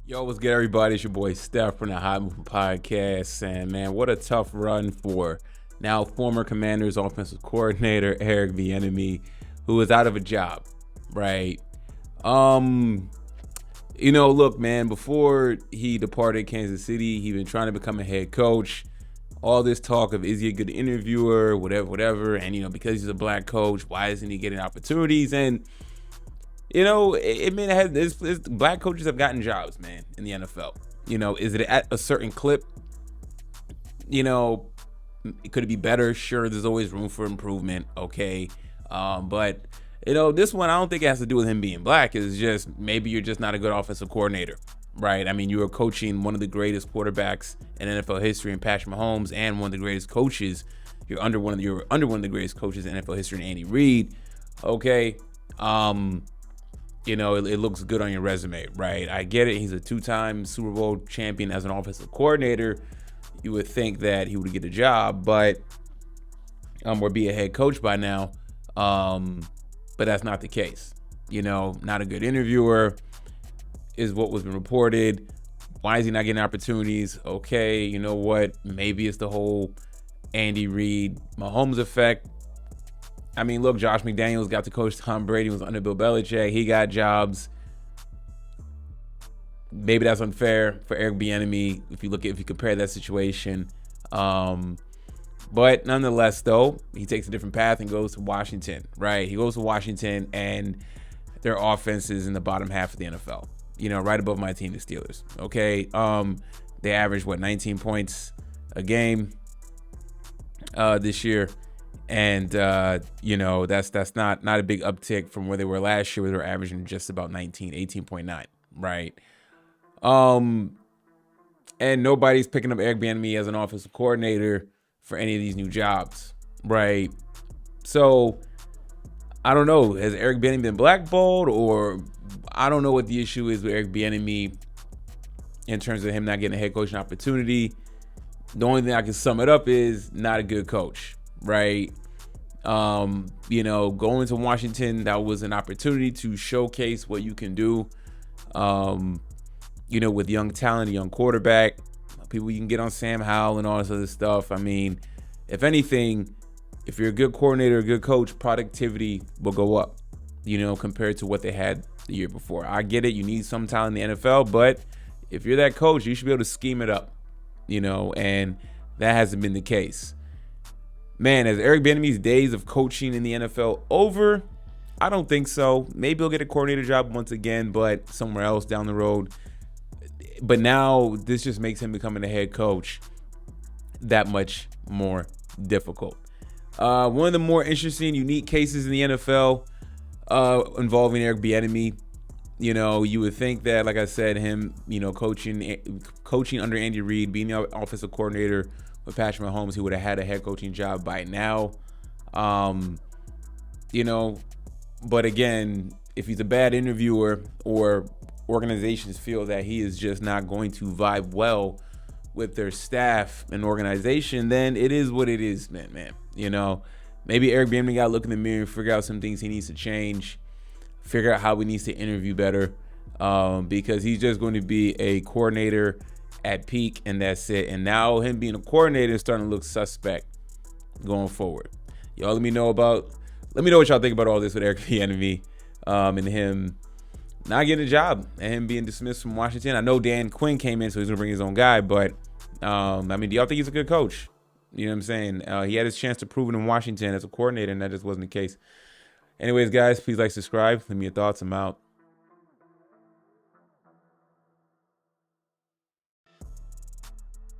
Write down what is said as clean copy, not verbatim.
Yo, what's good, everybody? It's your boy Steph from the Hot Moving Podcast. And man, what a tough run for now former Commanders offensive coordinator Eric Bieniemy, who is out of a job, right? Look, man, before he departed Kansas City, he been trying to become a head coach. All this talk of is he a good interviewer, whatever. And, because he's a black coach, why isn't he getting opportunities? And black coaches have gotten jobs, man, in the NFL. Is it at a certain clip? Could it be better? Sure, there's always room for improvement. Okay. But this one, I don't think it has to do with him being black. It's just maybe you're just not a good offensive coordinator, right? I mean, you were coaching one of the greatest quarterbacks in NFL history in Patrick Mahomes and one of the greatest coaches. You're under one of the greatest coaches in NFL history in Andy Reid. Okay. It looks good on your resume, right? I get it. He's a two-time Super Bowl champion as an offensive coordinator. You would think that he would get a job, or be a head coach by now. But that's not the case. Not a good interviewer is what was been reported. Why is he not getting opportunities? Okay, you know what? Maybe it's the whole Andy Reid Mahomes effect. I mean, look, Josh McDaniels got to coach Tom Brady, was under Bill Belichick. He got jobs. Maybe that's unfair for Eric Bieniemy if you compare that situation. But nonetheless, though, he takes a different path and goes to Washington, right? He goes to Washington, and their offense is in the bottom half of the NFL. Right above my team, the Steelers. Okay, they average 19 points a game this year. And that's not a big uptick from where they were last year, where they were averaging just about 18.9, right? And nobody's picking up Eric Bieniemy as an offensive coordinator for any of these new jobs, right? So I don't know. Has Eric Bieniemy been blackballed, or I don't know what the issue is with Eric Bieniemy in terms of him not getting a head coaching opportunity. The only thing I can sum it up is not a good coach. Right. Going to Washington, that was an opportunity to showcase what you can do. With young talent, a young quarterback, people you can get on Sam Howell and all this other stuff. I mean, if anything, if you're a good coordinator, a good coach, productivity will go up, compared to what they had the year before. I get it. You need some talent in the NFL, but if you're that coach, you should be able to scheme it up, and that hasn't been the case. Man, is Eric Bieniemy's days of coaching in the NFL over? I don't think so. Maybe he'll get a coordinator job once again, but somewhere else down the road. But now this just makes him becoming a head coach that much more difficult. One of the more interesting, unique cases in the NFL involving Eric Bieniemy. You would think that, like I said, him, coaching under Andy Reid, being the offensive coordinator with Patrick Mahomes, he would have had a head coaching job by now. But again, if he's a bad interviewer or organizations feel that he is just not going to vibe well with their staff and organization, then it is what it is, man. Maybe Eric Bieniemy got to look in the mirror and figure out some things he needs to change, figure out how he needs to interview better, because he's just going to be a coordinator at peak, and that's it. And now him being a coordinator is starting to look suspect going forward. Y'all let me know what y'all think about all this with Eric Bieniemy and him not getting a job and him being dismissed from Washington. I know Dan Quinn came in, so he's gonna bring his own guy, but do y'all think he's a good coach? You know what I'm saying? He had his chance to prove it in Washington as a coordinator, and that just wasn't the case. Anyways, guys, please like, subscribe. Let me your thoughts. I'm out.